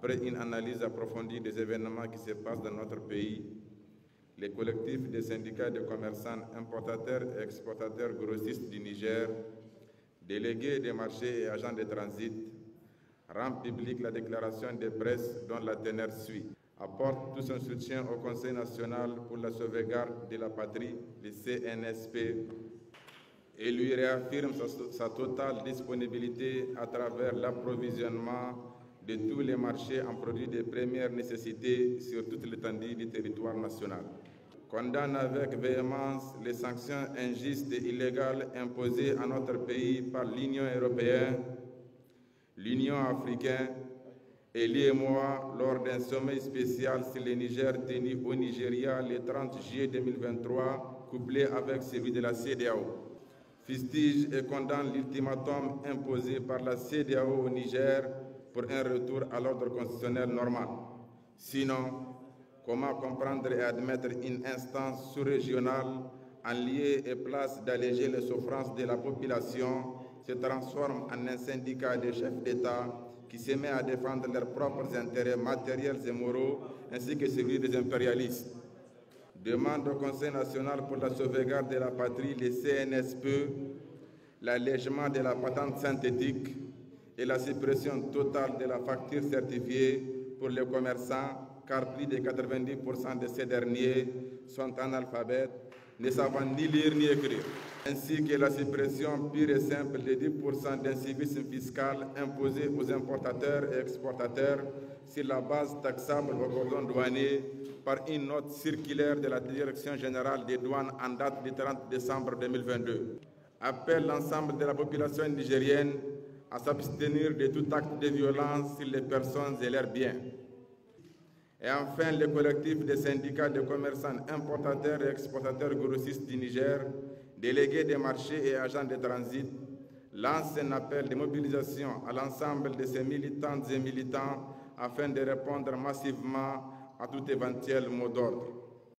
Après une analyse approfondie des événements qui se passent dans notre pays, les collectifs des syndicats de commerçants importateurs et exportateurs grossistes du Niger, délégués des marchés et agents de transit, rend publique la déclaration de presse dont la teneur suit. Apporte tout son soutien au Conseil national pour la sauvegarde de la patrie, le CNSP, et lui réaffirme sa totale disponibilité à travers l'approvisionnement de tous les marchés en produits de première nécessité sur toute l'étendue du territoire national. Condamne avec véhémence les sanctions injustes et illégales imposées à notre pays par l'Union européenne, l'Union africaine et l'UEMOA lors d'un sommet spécial sur le Niger tenu au Nigeria le 30 juillet 2023, couplé avec celui de la CEDEAO. Fustige et condamne l'ultimatum imposé par la CEDEAO au Niger pour un retour à l'ordre constitutionnel normal. Sinon, comment comprendre et admettre une instance sous-régionale en lieu et place d'alléger les souffrances de la population se transforme en un syndicat de chefs d'État qui se met à défendre leurs propres intérêts matériels et moraux ainsi que celui des impérialistes. Demande au Conseil national pour la sauvegarde de la patrie, le CNSP, l'allègement de la patente synthétique et la suppression totale de la facture certifiée pour les commerçants, car plus de 90% de ces derniers sont analphabètes, ne savant ni lire ni écrire, ainsi que la suppression pure et simple de 10% d'incivisme fiscal imposé aux importateurs et exportateurs sur la base taxable au cordon douanier par une note circulaire de la Direction générale des douanes en date du 30 décembre 2022. Appelle l'ensemble de la population nigérienne à s'abstenir de tout acte de violence sur les personnes et leurs biens. Et enfin, le collectif des syndicats de commerçants importateurs et exportateurs grossistes du Niger, délégués des marchés et agents de transit, lance un appel de mobilisation à l'ensemble de ses militantes et militants afin de répondre massivement à tout éventuel mot d'ordre.